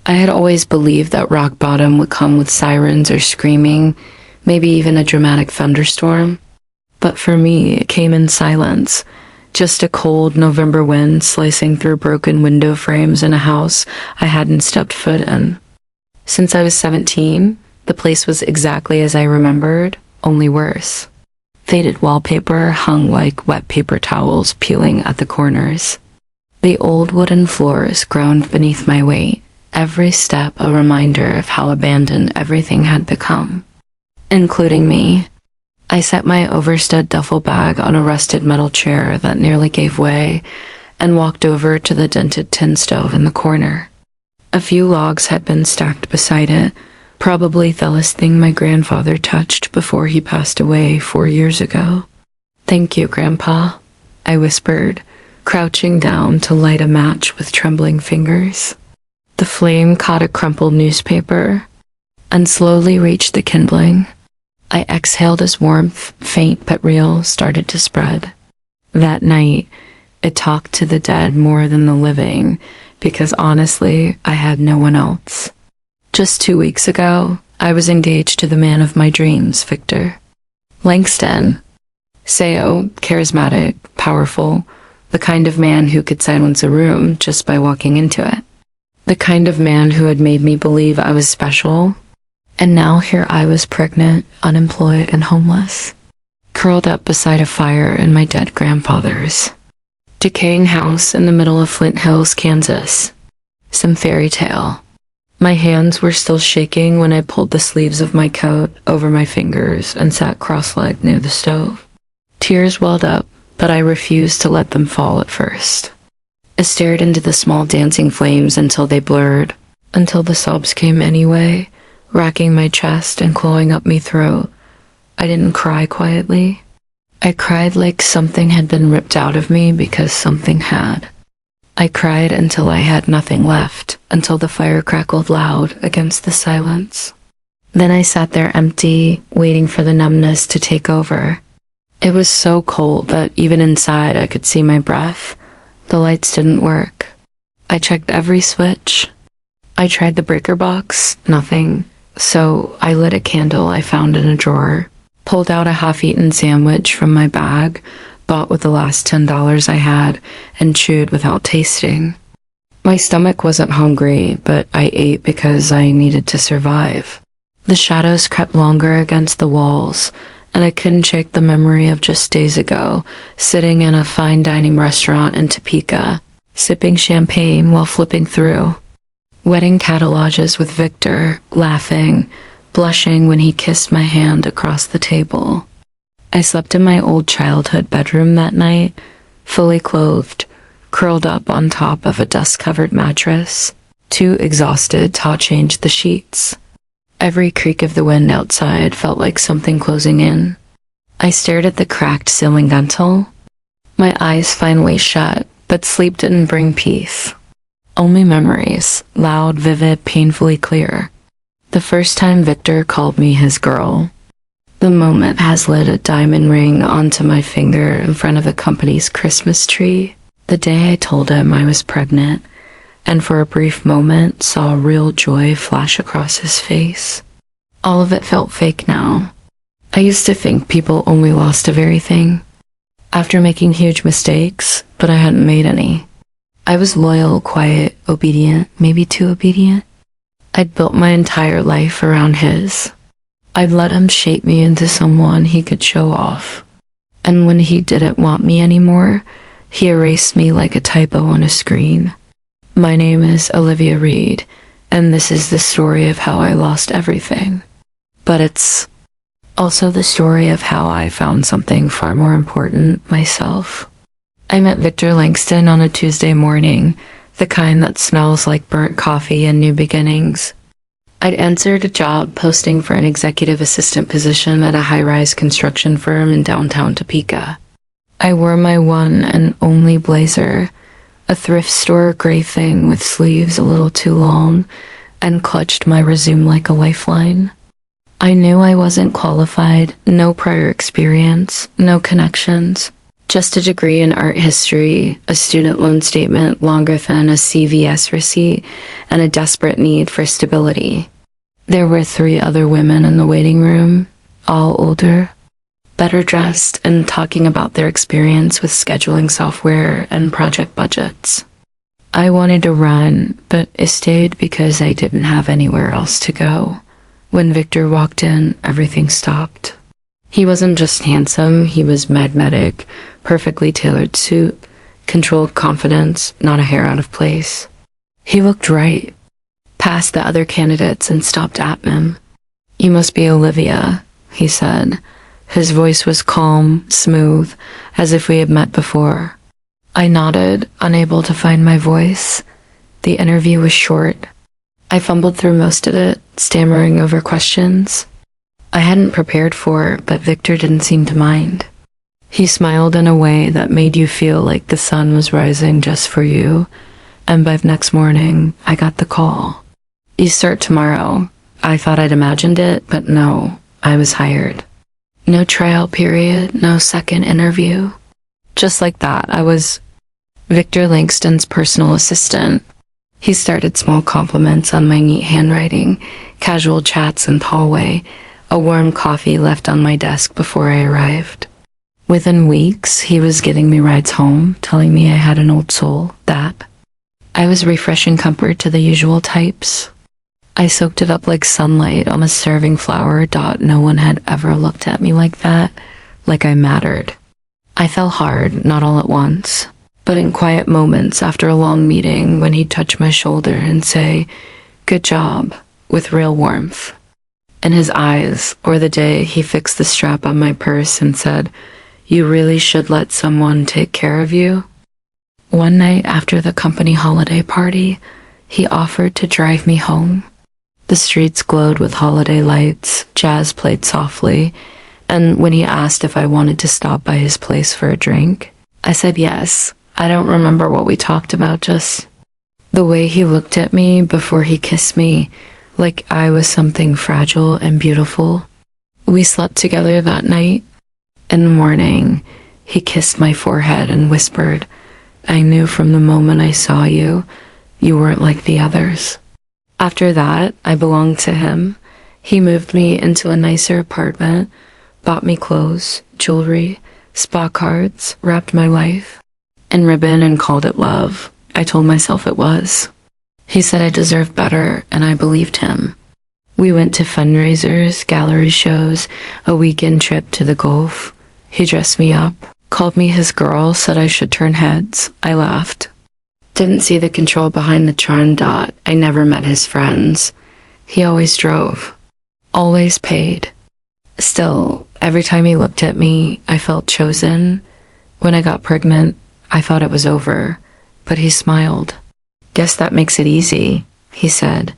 I had always believed that rock bottom would come with sirens or screaming, maybe even a dramatic thunderstorm. But for me, it came in silence. Just a cold November wind slicing through broken window frames in a house I hadn't stepped foot in. Since I was 17, the place was exactly as I remembered, only worse. Faded wallpaper hung like wet paper towels peeling at the corners. The old wooden floors groaned beneath my weight, every step a reminder of how abandoned everything had become, including me. I set my overstuffed duffel bag on a rusted metal chair that nearly gave way and walked over to the dented tin stove in the corner. A few logs had been stacked beside it, probably the last thing my grandfather touched before he passed away 4 years ago. "Thank you, Grandpa," I whispered, crouching down to light a match with trembling fingers. The flame caught a crumpled newspaper and slowly reached the kindling. I exhaled as warmth, faint but real, started to spread. That night, it talked to the dead more than the living, because honestly, I had no one else. Just 2 weeks ago, I was engaged to the man of my dreams, Victor. Langston. Seo, charismatic, powerful, the kind of man who could silence a room just by walking into it. The kind of man who had made me believe I was special. And now here I was pregnant, unemployed, and homeless, curled up beside a fire in my dead grandfather's decaying house in the middle of Flint Hills, Kansas. Some fairy tale. My hands were still shaking when I pulled the sleeves of my coat over my fingers and sat cross-legged near the stove. Tears welled up, but I refused to let them fall at first. I stared into the small dancing flames until they blurred, until the sobs came anyway, racking my chest and clawing up my throat. I didn't cry quietly. I cried like something had been ripped out of me because something had. I cried until I had nothing left, until the fire crackled loud against the silence. Then I sat there empty, waiting for the numbness to take over. It was so cold that even inside I could see my breath. The lights didn't work. I checked every switch. I tried the breaker box, nothing. So I lit a candle I found in a drawer, pulled out a half-eaten sandwich from my bag, bought with the last $10 I had, and chewed without tasting. My stomach wasn't hungry, but I ate because I needed to survive. The shadows crept longer against the walls, and I couldn't shake the memory of just days ago, sitting in a fine dining restaurant in Topeka, sipping champagne while flipping through wedding catalogs with Victor, laughing, blushing when he kissed my hand across the table. I slept in my old childhood bedroom that night, fully clothed, curled up on top of a dust-covered mattress, too exhausted to change the sheets. Every creak of the wind outside felt like something closing in. I stared at the cracked ceiling dentil. My eyes finally shut, but sleep didn't bring peace. Only memories, loud, vivid, painfully clear. The first time Victor called me his girl. The moment has lit a diamond ring onto my finger in front of the company's Christmas tree. The day I told him I was pregnant, and for a brief moment saw real joy flash across his face. All of it felt fake now. I used to think people only lost of everything after making huge mistakes, but I hadn't made any. I was loyal, quiet, obedient, maybe too obedient. I'd built my entire life around his. I'd let him shape me into someone he could show off. And when he didn't want me anymore, he erased me like a typo on a screen. My name is Olivia Reed, and this is the story of how I lost everything. But it's also the story of how I found something far more important, myself. I met Victor Langston on a Tuesday morning, the kind that smells like burnt coffee and new beginnings. I'd answered a job posting for an executive assistant position at a high-rise construction firm in downtown Topeka. I wore my one and only blazer, a thrift store gray thing with sleeves a little too long, and clutched my resume like a lifeline. I knew I wasn't qualified, no prior experience, no connections, Just a degree in art history, a student loan statement longer than a CVS receipt, and a desperate need for stability. There were 3 other women in the waiting room, all older, better dressed, and talking about their experience with scheduling software and project budgets. I wanted to run, but I stayed because I didn't have anywhere else to go. When Victor walked in, everything stopped. He wasn't just handsome, he was magnetic, perfectly tailored suit, controlled confidence, not a hair out of place. He looked right, past the other candidates, and stopped at him. "You must be Olivia," he said. His voice was calm, smooth, as if we had met before. I nodded, unable to find my voice. The interview was short. I fumbled through most of it, stammering over questions I hadn't prepared for, but Victor didn't seem to mind. He smiled in a way that made you feel like the sun was rising just for you, and by the next morning, I got the call. "You start tomorrow." I thought I'd imagined it, but no, I was hired. No trial period, no second interview. Just like that, I was Victor Langston's personal assistant. He started small compliments on my neat handwriting, casual chats in the hallway, a warm coffee left on my desk before I arrived. Within weeks, he was getting me rides home, telling me I had an old soul, that I was refreshing comfort to the usual types. I soaked it up like sunlight on a serving flower. No one had ever looked at me like that, like I mattered. I fell hard, not all at once, but in quiet moments after a long meeting when he'd touch my shoulder and say, "Good job," with real warmth. In his eyes, or the day he fixed the strap on my purse and said, "You really should let someone take care of you." One night after the company holiday party, he offered to drive me home. The streets glowed with holiday lights, jazz played softly, and when he asked if I wanted to stop by his place for a drink, I said yes. I don't remember what we talked about, just the way he looked at me before he kissed me, like I was something fragile and beautiful. We slept together that night. In the morning, he kissed my forehead and whispered, "I knew from the moment I saw you, you weren't like the others." After that, I belonged to him. He moved me into a nicer apartment, bought me clothes, jewelry, spa cards, wrapped my life in ribbon and called it love. I told myself it was. He said I deserved better, and I believed him. We went to fundraisers, gallery shows, a weekend trip to the Gulf. He dressed me up, called me his girl, said I should turn heads. I laughed. Didn't see the control behind the trend. I never met his friends. He always drove, always paid. Still, every time he looked at me, I felt chosen. When I got pregnant, I thought it was over, but he smiled. "Guess that makes it easy," he said.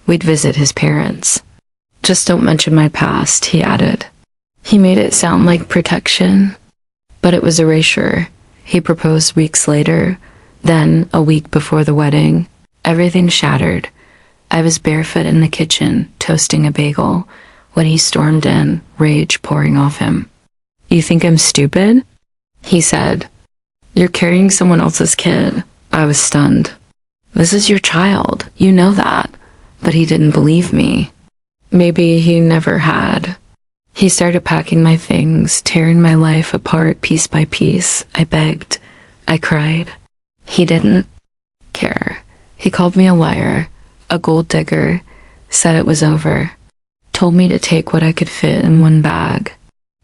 We'd visit his parents. "Just don't mention my past," he added. He made it sound like protection, but it was erasure. He proposed weeks later, then a week before the wedding. Everything shattered. I was barefoot in the kitchen, toasting a bagel, when he stormed in, rage pouring off him. "You think I'm stupid?" he said. "You're carrying someone else's kid." I was stunned. "This is your child. You know that." But he didn't believe me. Maybe he never had. He started packing my things, tearing my life apart piece by piece. I begged. I cried. He didn't care. He called me a liar, a gold digger, said it was over, told me to take what I could fit in one bag.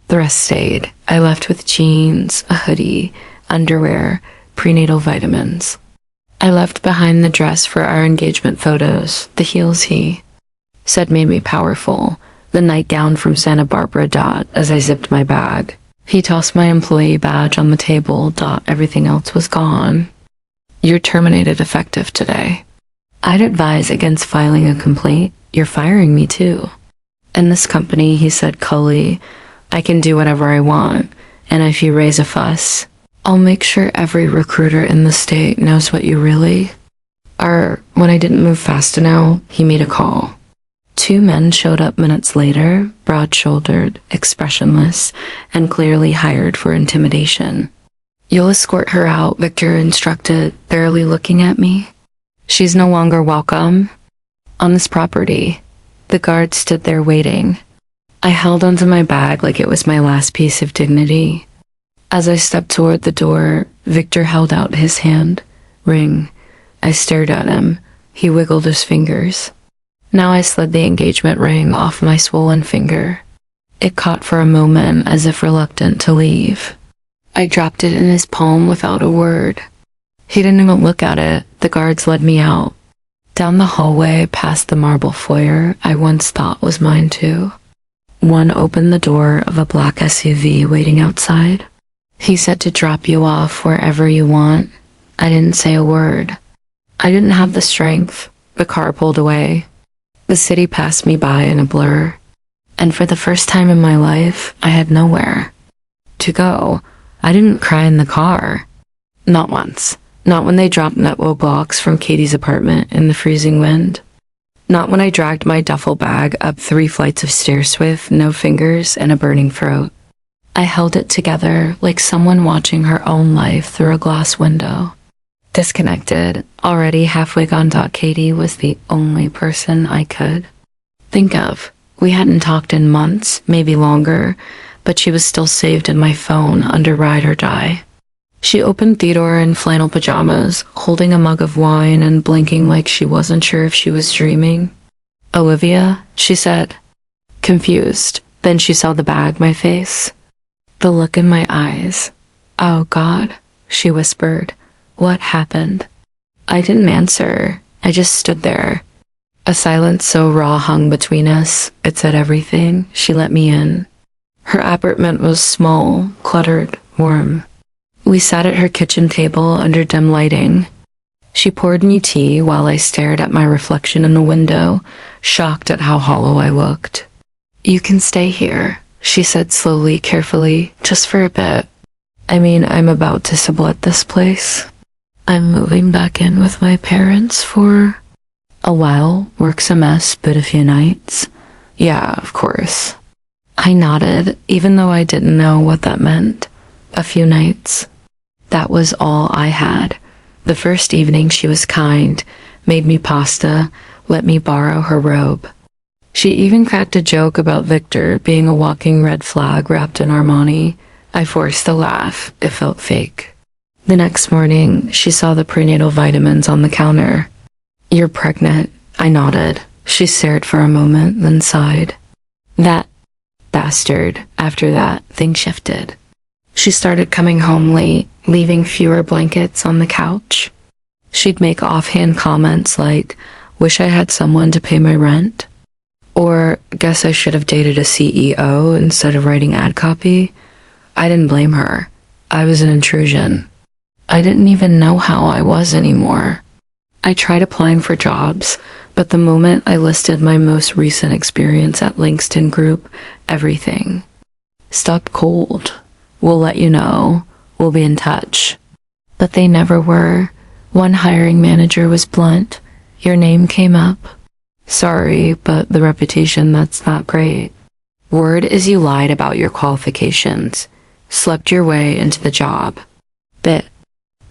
The rest stayed. I left with jeans, a hoodie, underwear, prenatal vitamins. I left behind the dress for our engagement photos, the heels he said made me powerful, the nightgown from Santa Barbara. As I zipped my bag, he tossed my employee badge on the table. Everything else was gone. "You're terminated effective today." I'd advise against filing a complaint. You're firing me too. In this company, he said coolly, I can do whatever I want, and if you raise a fuss, I'll make sure every recruiter in the state knows what you really are. When I didn't move fast enough, he made a call. 2 men showed up minutes later, broad-shouldered, expressionless, and clearly hired for intimidation. "You'll escort her out," Victor instructed, barely looking at me. "She's no longer welcome on this property." The guard stood there waiting. I held onto my bag like it was my last piece of dignity. As I stepped toward the door, Victor held out his hand. "Ring." I stared at him. He wiggled his fingers. Now I slid the engagement ring off my swollen finger. It caught for a moment as if reluctant to leave. I dropped it in his palm without a word. He didn't even look at it. The guards led me out. Down the hallway past the marble foyer I once thought was mine too. One opened the door of a black SUV waiting outside. He said to drop you off wherever you want. I didn't say a word. I didn't have the strength. The car pulled away. The city passed me by in a blur. And for the first time in my life, I had nowhere to go. I didn't cry in the car. Not once. Not when they dropped Netwo blocks from Katie's apartment in the freezing wind. Not when I dragged my duffel bag up 3 flights of stairs with no fingers and a burning throat. I held it together like someone watching her own life through a glass window. Disconnected, already halfway gone. Katie was the only person I could think of. We hadn't talked in months, maybe longer, but she was still saved in my phone under Ride or Die. She opened Theodore in flannel pajamas, holding a mug of wine and blinking like she wasn't sure if she was dreaming. "Olivia," she said, confused. Then she saw the bag, my face, the look in my eyes. "Oh God," she whispered. "What happened?" I didn't answer. I just stood there. A silence so raw hung between us. It said everything. She let me in. Her apartment was small, cluttered, warm. We sat at her kitchen table under dim lighting. She poured me tea while I stared at my reflection in the window, shocked at how hollow I looked. "You can stay here," she said slowly, carefully, "just for a bit. I mean, I'm about to sublet this place. I'm moving back in with my parents for a while. Work's a mess, but a few nights." "Yeah, of course." I nodded, even though I didn't know what that meant. A few nights. That was all I had. The first evening she was kind, made me pasta, let me borrow her robe. She even cracked a joke about Victor being a walking red flag wrapped in Armani. I forced a laugh. It felt fake. The next morning, she saw the prenatal vitamins on the counter. "You're pregnant." I nodded. She stared for a moment, then sighed. "That bastard." After that, things shifted. She started coming home late, leaving fewer blankets on the couch. She'd make offhand comments like, "Wish I had someone to pay my rent," or "Guess I should have dated a CEO instead of writing ad copy." I didn't blame her. I was an intrusion. I didn't even know how I was anymore. I tried applying for jobs, but the moment I listed my most recent experience at LinkedIn Group, everything stuck cold. "We'll let you know. We'll be in touch." But they never were. One hiring manager was blunt. "Your name came up. Sorry, but the reputation, that's not great. Word is you lied about your qualifications, slept your way into the job. Bit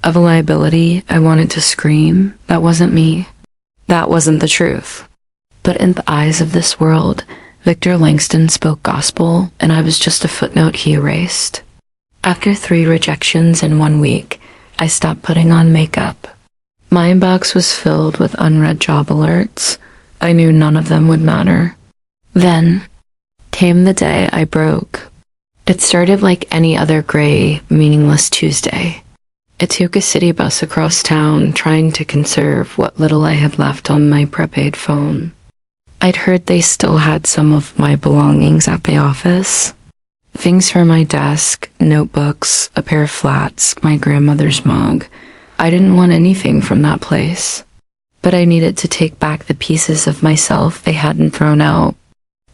of a liability." I wanted to scream. That wasn't me. That wasn't the truth. But in the eyes of this world, Victor Langston spoke gospel, and I was just a footnote he erased. After 3 rejections in 1 week, I stopped putting on makeup. My inbox was filled with unread job alerts. I knew none of them would matter. Then came the day I broke. It started like any other gray, meaningless Tuesday. I took a city bus across town, trying to conserve what little I had left on my prepaid phone. I'd heard they still had some of my belongings at the office. Things from my desk, notebooks, a pair of flats, my grandmother's mug. I didn't want anything from that place. But I needed to take back the pieces of myself they hadn't thrown out.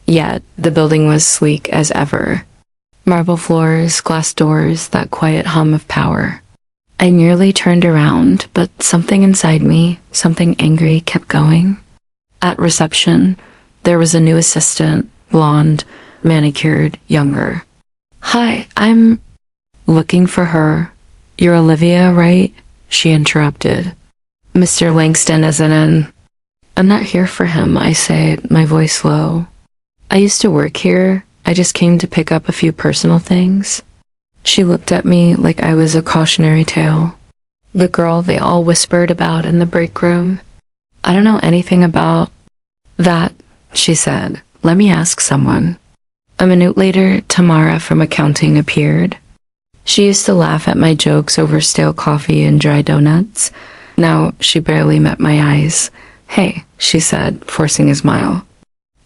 Yet, the building was sleek as ever. Marble floors, glass doors, that quiet hum of power. I nearly turned around, but something inside me, something angry, kept going. At reception, there was a new assistant, blonde, manicured, younger. "Hi, I'm looking for her." You're Olivia, right? She interrupted. Mr. Langston isn't in. I'm not here for him, I say, my voice low. I used to work here. I just came to pick up a few personal things. She looked at me like I was a cautionary tale. The girl they all whispered about in the break room. I don't know anything about that, she said. Let me ask someone. A minute later, Tamara from accounting appeared. She used to laugh at my jokes over stale coffee and dry donuts. Now she barely met my eyes. Hey, she said, forcing a smile.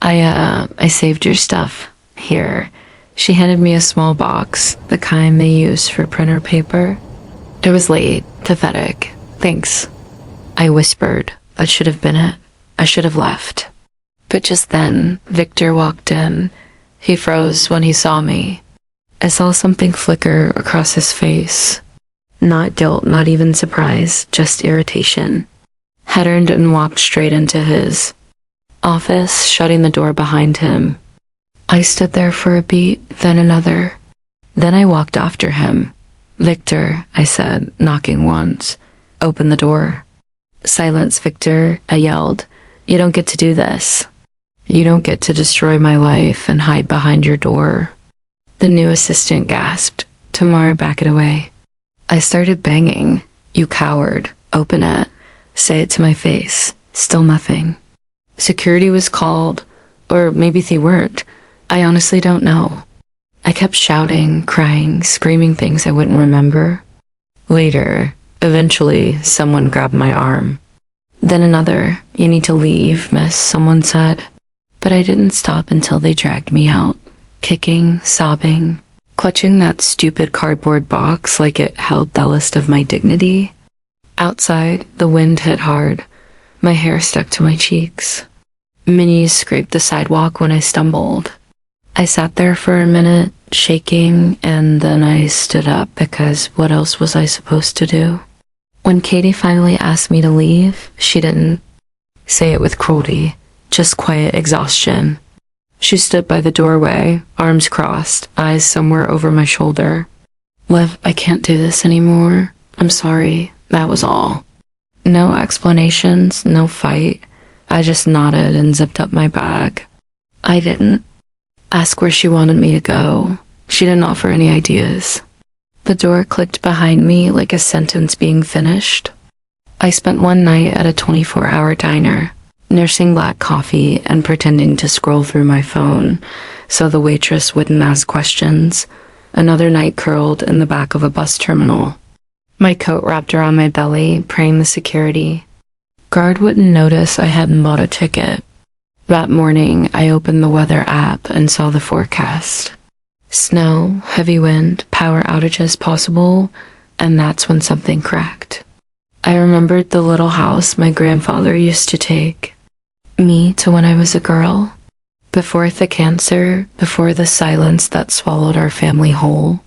I saved your stuff. Here. She handed me a small box, the kind they use for printer paper. It was late, pathetic. Thanks. I whispered. That should have been it. I should have left. But just then, Victor walked in. He froze when he saw me. I saw something flicker across his face. Not guilt, not even surprise, just irritation. I turned and walked straight into his office, shutting the door behind him. I stood there for a beat, then another. Then I walked after him. Victor, I said, knocking once. Open the door. Silence, Victor, I yelled. You don't get to do this. You don't get to destroy my life and hide behind your door. The new assistant gasped. Tamara, back it away. I started banging. You coward. Open it. Say it to my face. Still nothing. Security was called, or maybe they weren't. I honestly don't know. I kept shouting, crying, screaming things I wouldn't remember. Later, eventually, someone grabbed my arm. Then another. You need to leave, miss, someone said. But I didn't stop until they dragged me out, kicking, sobbing, clutching that stupid cardboard box like it held the list of my dignity. Outside, the wind hit hard. My hair stuck to my cheeks. Minis scraped the sidewalk when I stumbled. I sat there for a minute, shaking, and then I stood up because what else was I supposed to do? When Katie finally asked me to leave, she didn't say it with cruelty, just quiet exhaustion. She stood by the doorway, arms crossed, eyes somewhere over my shoulder. Liv, I can't do this anymore. I'm sorry. That was all. No explanations, no fight. I just nodded and zipped up my bag. I didn't ask where she wanted me to go. She didn't offer any ideas. The door clicked behind me like a sentence being finished. I spent one night at a 24-hour diner, nursing black coffee and pretending to scroll through my phone so the waitress wouldn't ask questions. Another night curled in the back of a bus terminal. My coat wrapped around my belly, praying the security guard wouldn't notice I hadn't bought a ticket. That morning, I opened the weather app and saw the forecast. Snow, heavy wind, power outages possible, and that's when something cracked. I remembered the little house my grandfather used to take me to when I was a girl. Before the cancer, before the silence that swallowed our family whole.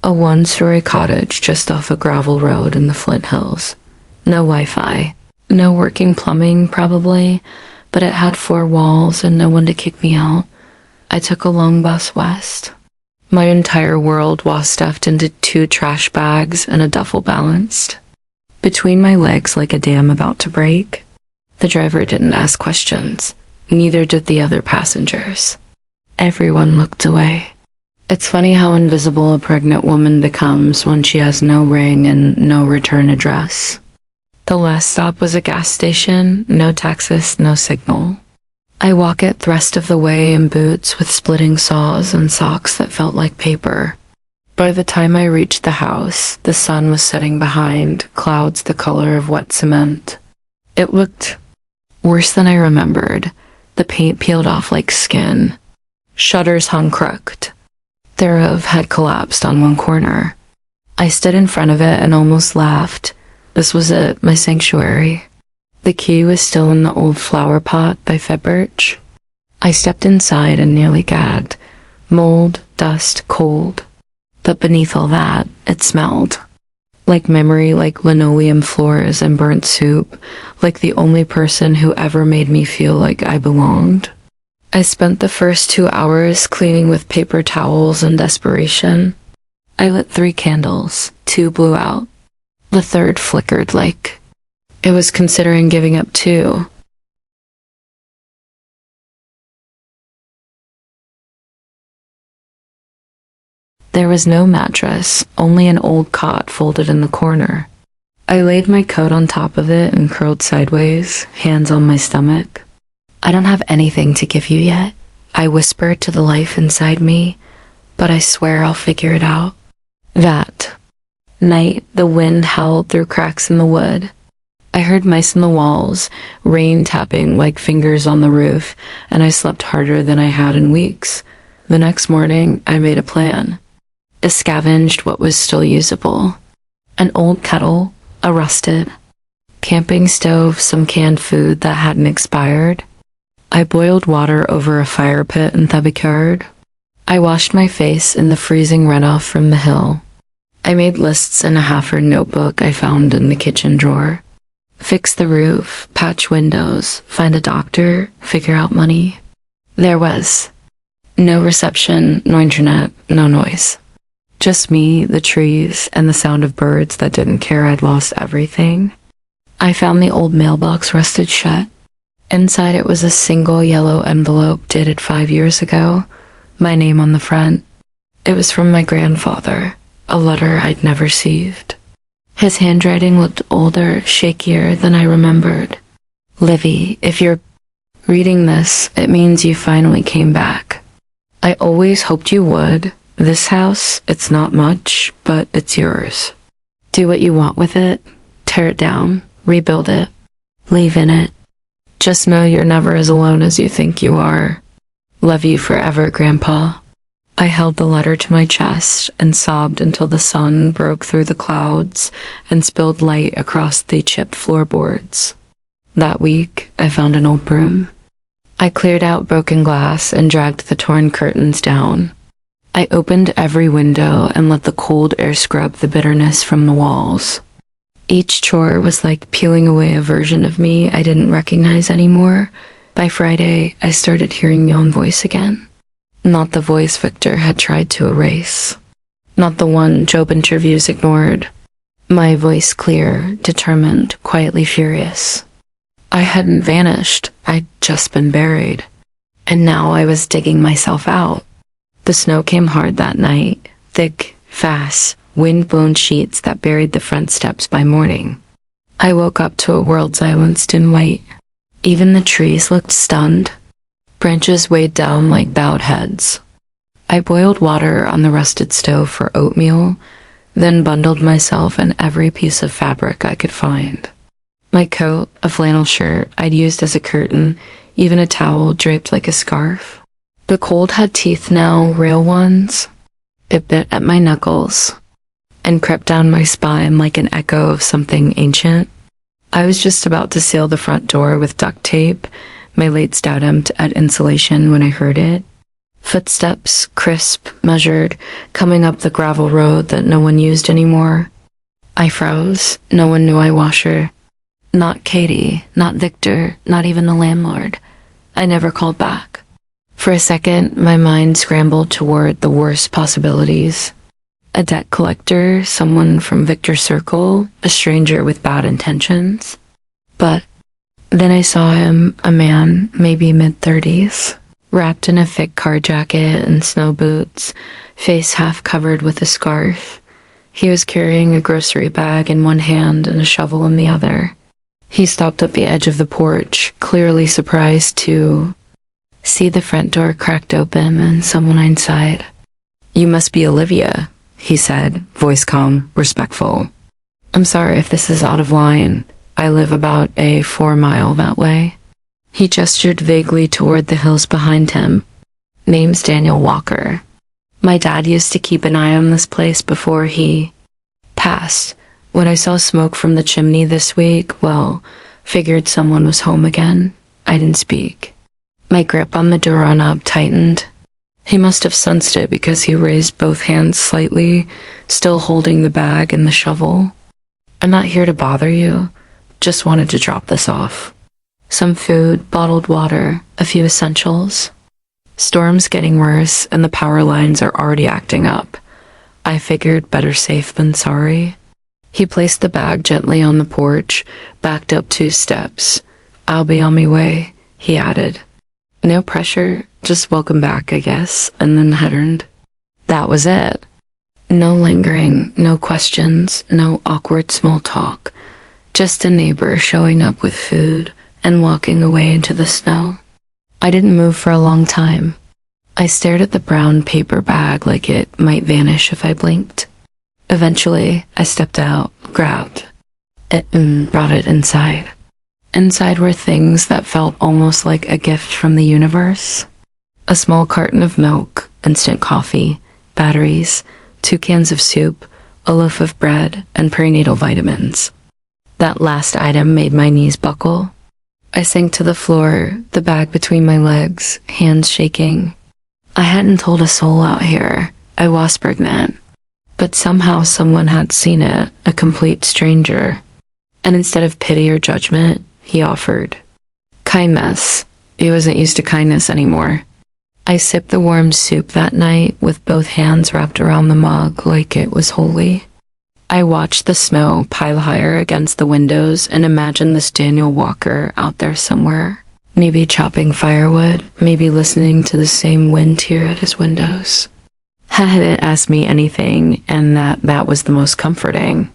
A one-story cottage just off a gravel road in the Flint Hills. No Wi-Fi. No working plumbing, probably, but it had 4 walls and no one to kick me out. I took a long bus west. My entire world was stuffed into 2 trash bags and a duffel balanced between my legs like a dam about to break. The driver didn't ask questions. Neither did the other passengers. Everyone looked away. It's funny how invisible a pregnant woman becomes when she has no ring and no return address. The last stop was a gas station, no taxis, no signal. I walk it the rest of the way in boots with splitting saws and socks that felt like paper. By the time I reached the house, the sun was setting behind, clouds the color of wet cement. It looked worse than I remembered. The paint peeled off like skin. Shutters hung crooked. Their roof had collapsed on one corner. I stood in front of it and almost laughed. This was it, my sanctuary. The key was still in the old flower pot by Fedbirch. I stepped inside and nearly gagged. Mold, dust, cold. But beneath all that, it smelled. Like memory, like linoleum floors and burnt soup, like the only person who ever made me feel like I belonged. I spent the first 2 hours cleaning with paper towels in desperation. I lit 3 candles, 2 blew out. The third flickered like it was considering giving up too. There was no mattress, only an old cot folded in the corner. I laid my coat on top of it and curled sideways, hands on my stomach. I don't have anything to give you yet, I whispered to the life inside me, but I swear I'll figure it out. That night, the wind howled through cracks in the wood. I heard mice in the walls, rain tapping like fingers on the roof, and I slept harder than I had in weeks. The next morning, I made a plan. I scavenged what was still usable. An old kettle, a rusted camping stove, some canned food that hadn't expired. I boiled water over a fire pit in the backyard. I washed my face in the freezing runoff from the hill. I made lists in a half-eaten notebook I found in the kitchen drawer. Fix the roof, patch windows, find a doctor, figure out money. There was no reception, no internet, no noise. Just me, the trees, and the sound of birds that didn't care I'd lost everything. I found the old mailbox rusted shut. Inside it was a single yellow envelope dated 5 years ago, my name on the front. It was from my grandfather, a letter I'd never received. His handwriting looked older, shakier than I remembered. Livy, if you're reading this, it means you finally came back. I always hoped you would. This house, it's not much, but it's yours. Do what you want with it. Tear it down, rebuild it, live in it. Just know you're never as alone as you think you are. Love you forever, Grandpa. I held the letter to my chest and sobbed until the sun broke through the clouds and spilled light across the chipped floorboards. That week, I found an old broom. I cleared out broken glass and dragged the torn curtains down. I opened every window and let the cold air scrub the bitterness from the walls. Each chore was like peeling away a version of me I didn't recognize anymore. By Friday, I started hearing my own voice again. Not the voice Victor had tried to erase. Not the one job interviews ignored. My voice clear, determined, quietly furious. I hadn't vanished, I'd just been buried. And now I was digging myself out. The snow came hard that night, thick, fast, wind-blown sheets that buried the front steps by morning. I woke up to a world silenced in white. Even the trees looked stunned. Branches weighed down like bowed heads. I boiled water on the rusted stove for oatmeal, then bundled myself in every piece of fabric I could find. My coat, a flannel shirt I'd used as a curtain, even a towel draped like a scarf. The cold had teeth now, real ones. It bit at my knuckles and crept down my spine like an echo of something ancient. I was just about to seal the front door with duct tape, my late stout attempt at insulation, when I heard it. Footsteps, crisp, measured, coming up the gravel road that no one used anymore. I froze. No one knew I was her. Not Katie, not Victor, not even the landlord. I never called back. For a second, my mind scrambled toward the worst possibilities. A debt collector, someone from Victor's circle, a stranger with bad intentions. But then I saw him, a man, maybe mid-30s, wrapped in a thick car jacket and snow boots, face half covered with a scarf. He was carrying a grocery bag in one hand and a shovel in the other. He stopped at the edge of the porch, clearly surprised to see the front door cracked open and someone inside. "You must be Olivia," he said, voice calm, respectful. "I'm sorry if this is out of line. I live about a 4 mile that way." He gestured vaguely toward the hills behind him. "Name's Daniel Walker. My dad used to keep an eye on this place before he passed. When I saw smoke from the chimney this week, well, figured someone was home again. I didn't speak." My grip on the doorknob tightened. He must have sensed it because he raised both hands slightly, still holding the bag and the shovel. "I'm not here to bother you. Just wanted to drop this off. Some food, bottled water, a few essentials. Storm's getting worse and the power lines are already acting up. I figured better safe than sorry. He placed the bag gently on the porch, backed up 2 steps. "I'll be on my way," he added. No pressure, just welcome back, I guess, and then turned. That was it. No lingering, no questions, no awkward small talk. Just a neighbor showing up with food and walking away into the snow. I didn't move for a long time. I stared at the brown paper bag like it might vanish if I blinked. Eventually, I stepped out, grabbed it, and brought it inside. Inside were things that felt almost like a gift from the universe. A small carton of milk, instant coffee, batteries, 2 cans of soup, a loaf of bread, and prenatal vitamins. That last item made my knees buckle. I sank to the floor, the bag between my legs, hands shaking. I hadn't told a soul out here I was pregnant, but somehow someone had seen it, a complete stranger. And instead of pity or judgment, he offered kindness. He wasn't used to kindness anymore. I sipped the warm soup that night with both hands wrapped around the mug like it was holy. I watched the snow pile higher against the windows and imagined this Daniel Walker out there somewhere, maybe chopping firewood, maybe listening to the same wind tear at his windows. Hadn't asked me anything, and that was the most comforting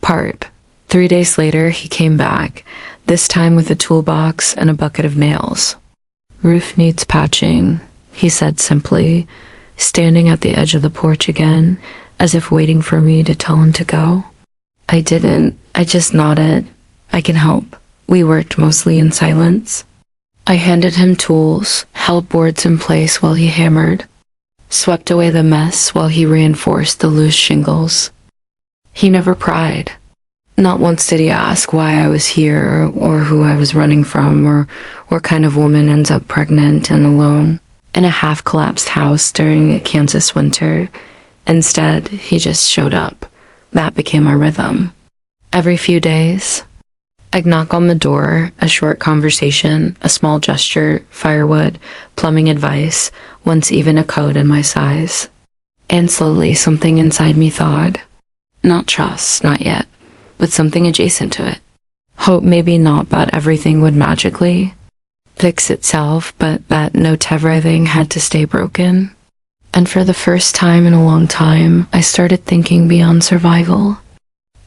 part. 3 days later, he came back, this time with a toolbox and a bucket of nails. "Roof needs patching," he said simply, standing at the edge of the porch again, as if waiting for me to tell him to go. I didn't. I just nodded. "I can help." We worked mostly in silence. I handed him tools, held boards in place while he hammered, swept away the mess while he reinforced the loose shingles. He never pried. Not once did he ask why I was here or who I was running from or what kind of woman ends up pregnant and alone in a half-collapsed house during a Kansas winter. Instead, he just showed up. That became our rhythm. Every few days, I'd knock on the door, a short conversation, a small gesture, firewood, plumbing advice, once even a code in my size. And slowly something inside me thawed. Not trust, not yet, but something adjacent to it. Hope maybe not that everything would magically fix itself, but that no everything had to stay broken. And for the first time in a long time, I started thinking beyond survival.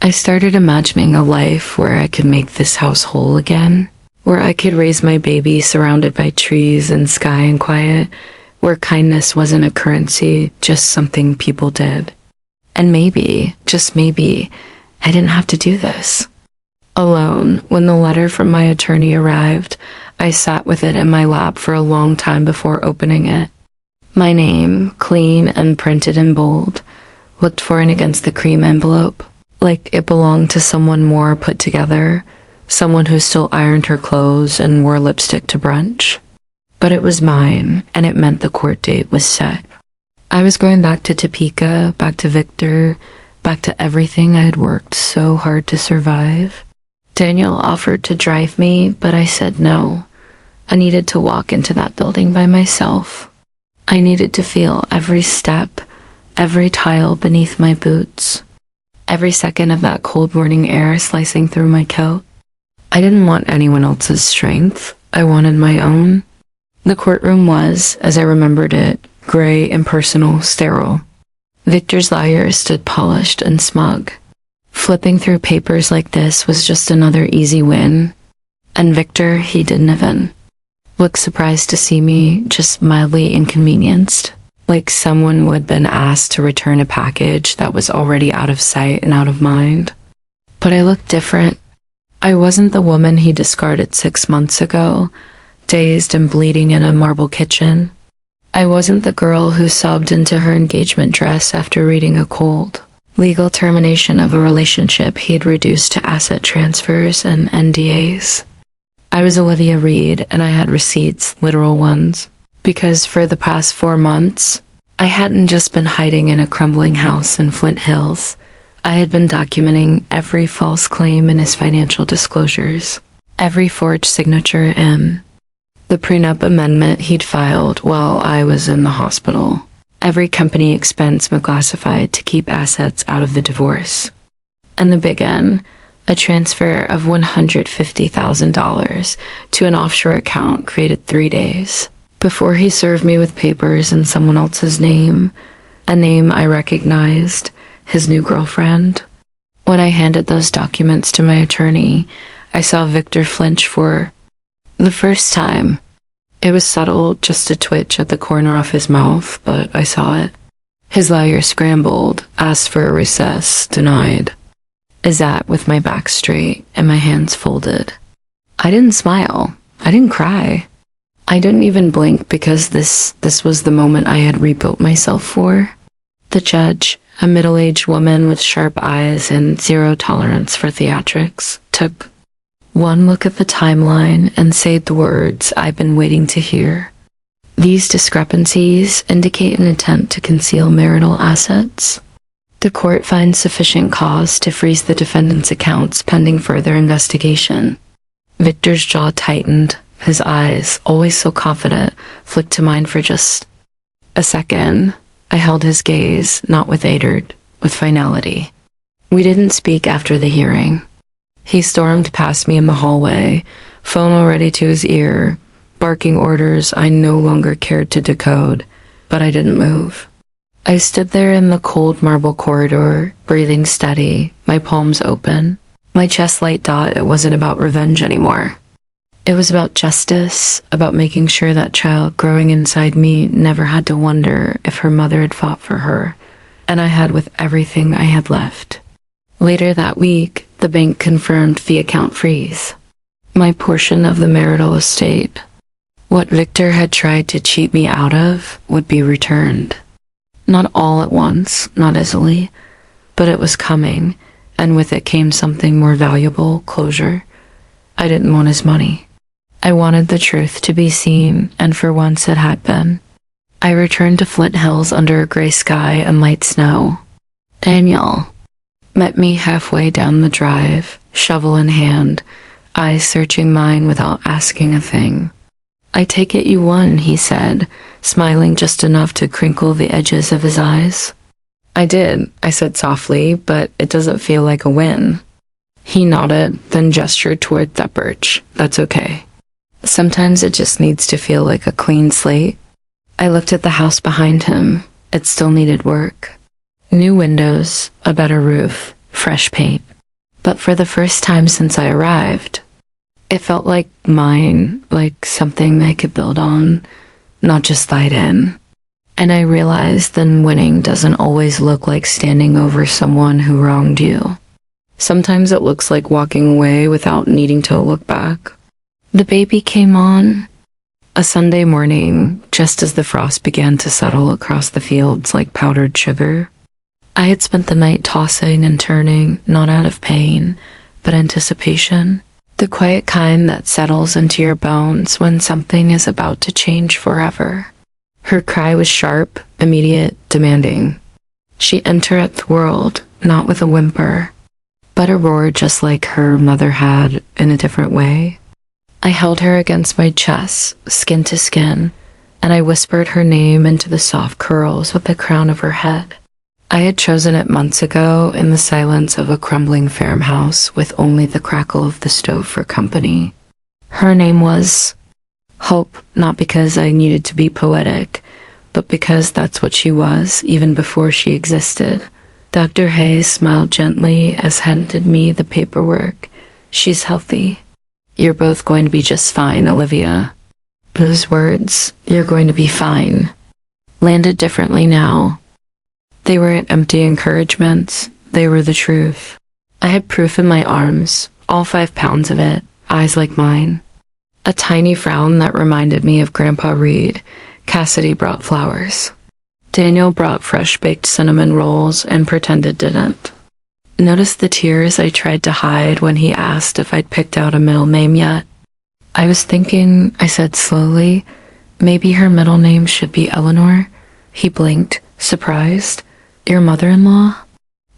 I started imagining a life where I could make this house whole again, where I could raise my baby surrounded by trees and sky and quiet, where kindness wasn't a currency, just something people did. And maybe, just maybe, I didn't have to do this. Alone, when the letter from my attorney arrived, I sat with it in my lap for a long time before opening it. My name, clean and printed in bold, looked foreign against the cream envelope, like it belonged to someone more put together, someone who still ironed her clothes and wore lipstick to brunch. But it was mine, and it meant the court date was set. I was going back to Topeka, back to Victor, back to everything I had worked so hard to survive. Daniel offered to drive me, but I said no. I needed to walk into that building by myself. I needed to feel every step, every tile beneath my boots, every second of that cold morning air slicing through my coat. I didn't want anyone else's strength. I wanted my own. The courtroom was, as I remembered it, gray, impersonal, sterile. Victor's lawyer stood polished and smug. Flipping through papers like this was just another easy win. And Victor, he didn't even look surprised to see me, just mildly inconvenienced, like someone who had been asked to return a package that was already out of sight and out of mind. But I looked different. I wasn't the woman he discarded 6 months ago, dazed and bleeding in a marble kitchen. I wasn't the girl who sobbed into her engagement dress after reading a cold, legal termination of a relationship he had reduced to asset transfers and NDAs. I was Olivia Reed, and I had receipts, literal ones, because for the past 4 months, I hadn't just been hiding in a crumbling house in Flint Hills. I had been documenting every false claim in his financial disclosures, every forged signature in the prenup amendment he'd filed while I was in the hospital, Every company expense classified to keep assets out of the divorce. And the big N, a transfer of $150,000 to an offshore account created 3 days before he served me with papers in someone else's name, a name I recognized, his new girlfriend. When I handed those documents to my attorney, I saw Victor flinch for the first time. It was subtle, just a twitch at the corner of his mouth, but I saw it. His lawyer scrambled, asked for a recess, denied. I sat with my back straight and my hands folded. I didn't smile. I didn't cry. I didn't even blink because this was the moment I had rebuilt myself for. The judge, a middle-aged woman with sharp eyes and zero tolerance for theatrics, took one look at the timeline and said the words I've been waiting to hear. These discrepancies indicate an intent to conceal marital assets. The court finds sufficient cause to freeze the defendant's accounts pending further investigation. Victor's jaw tightened. His eyes, always so confident, flicked to mine for just a second. I held his gaze, not with hatred, with finality. We didn't speak after the hearing. He stormed past me in the hallway, phone already to his ear, barking orders I no longer cared to decode, but I didn't move. I stood there in the cold marble corridor, breathing steady, my palms open. My chest light thought it wasn't about revenge anymore. It was about justice, about making sure that child growing inside me never had to wonder if her mother had fought for her, and I had with everything I had left. Later that week, the bank confirmed the account freeze. My portion of the marital estate, what Victor had tried to cheat me out of, would be returned. Not all at once, not easily, but it was coming, and with it came something more valuable, closure. I didn't want his money. I wanted the truth to be seen, and for once it had been. I returned to Flint Hills under a gray sky and light snow. Daniel met me halfway down the drive, shovel in hand, eyes searching mine without asking a thing. I take it you won, he said, smiling just enough to crinkle the edges of his eyes. I did, I said softly, but it doesn't feel like a win. He nodded, then gestured toward that birch. That's okay. Sometimes it just needs to feel like a clean slate. I looked at the house behind him. It still needed work. New windows, a better roof, fresh paint. But for the first time since I arrived, it felt like mine, like something I could build on, not just slide in. And I realized then winning doesn't always look like standing over someone who wronged you. Sometimes it looks like walking away without needing to look back. The baby came on a Sunday morning, just as the frost began to settle across the fields like powdered sugar. I had spent the night tossing and turning, not out of pain, but anticipation. The quiet kind that settles into your bones when something is about to change forever. Her cry was sharp, immediate, demanding. She entered the world, not with a whimper, but a roar just like her mother had in a different way. I held her against my chest, skin to skin, and I whispered her name into the soft curls with the crown of her head. I had chosen it months ago in the silence of a crumbling farmhouse with only the crackle of the stove for company. Her name was Hope, not because I needed to be poetic, but because that's what she was, even before she existed. Dr. Hayes smiled gently as handed me the paperwork. She's healthy. You're both going to be just fine, Olivia. Those words, you're going to be fine, landed differently now. They weren't empty encouragements, they were the truth. I had proof in my arms, all 5 pounds of it, eyes like mine. A tiny frown that reminded me of Grandpa Reed. Cassidy brought flowers. Daniel brought fresh-baked cinnamon rolls and pretended didn't. Notice the tears I tried to hide when he asked if I'd picked out a middle name yet. I was thinking, I said slowly, maybe her middle name should be Eleanor. He blinked, surprised. Your mother-in-law?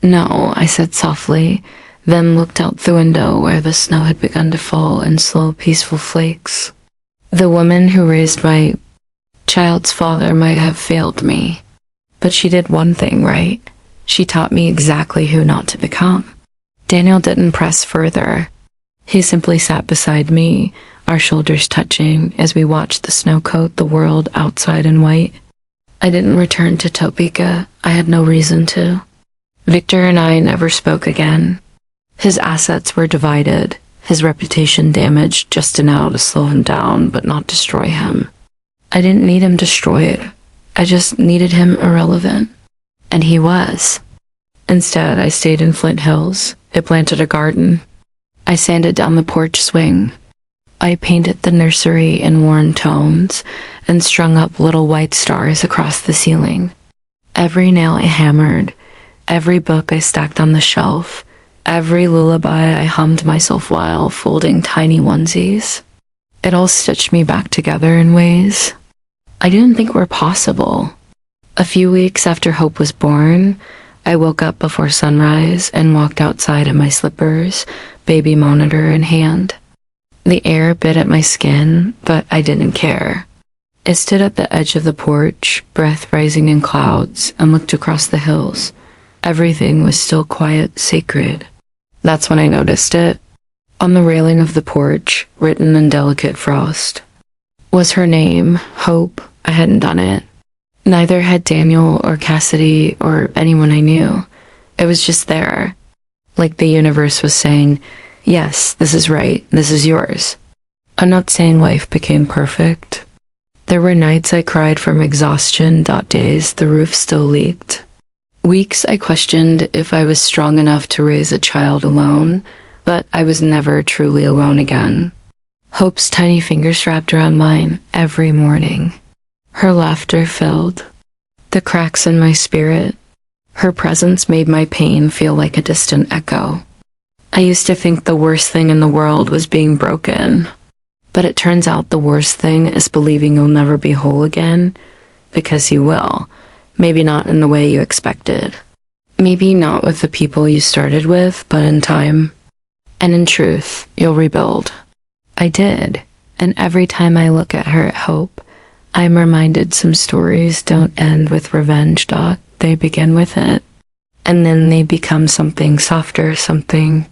No, I said softly, then looked out the window where the snow had begun to fall in slow, peaceful flakes. The woman who raised my child's father might have failed me. But she did one thing right. She taught me exactly who not to become. Daniel didn't press further. He simply sat beside me, our shoulders touching as we watched the snow coat the world outside in white. I didn't return to Topeka. I had no reason to. Victor and I never spoke again. His assets were divided, his reputation damaged just enough to slow him down but not destroy him. I didn't need him destroyed. I just needed him irrelevant. And he was. Instead, I stayed in Flint Hills. I planted a garden. I sanded down the porch swing. I painted the nursery in worn tones and strung up little white stars across the ceiling. Every nail I hammered, every book I stacked on the shelf, every lullaby I hummed myself while folding tiny onesies. It all stitched me back together in ways I didn't think were possible. A few weeks after Hope was born, I woke up before sunrise and walked outside in my slippers, baby monitor in hand. The air bit at my skin, but I didn't care. I stood at the edge of the porch, breath rising in clouds, and looked across the hills. Everything was still quiet, sacred. That's when I noticed it. On the railing of the porch, written in delicate frost, was her name, Hope. I hadn't done it. Neither had Daniel or Cassidy or anyone I knew. It was just there. Like the universe was saying, yes, this is right, this is yours. I'm not saying life became perfect. There were nights I cried from exhaustion, days the roof still leaked. Weeks I questioned if I was strong enough to raise a child alone, but I was never truly alone again. Hope's tiny fingers wrapped around mine every morning. Her laughter filled the cracks in my spirit. Her presence made my pain feel like a distant echo. I used to think the worst thing in the world was being broken, but it turns out the worst thing is believing you'll never be whole again, because you will. Maybe not in the way you expected. Maybe not with the people you started with, but in time. And in truth, you'll rebuild. I did, and every time I look at her at Hope, I'm reminded some stories don't end with revenge, They begin with it. And then they become something softer, something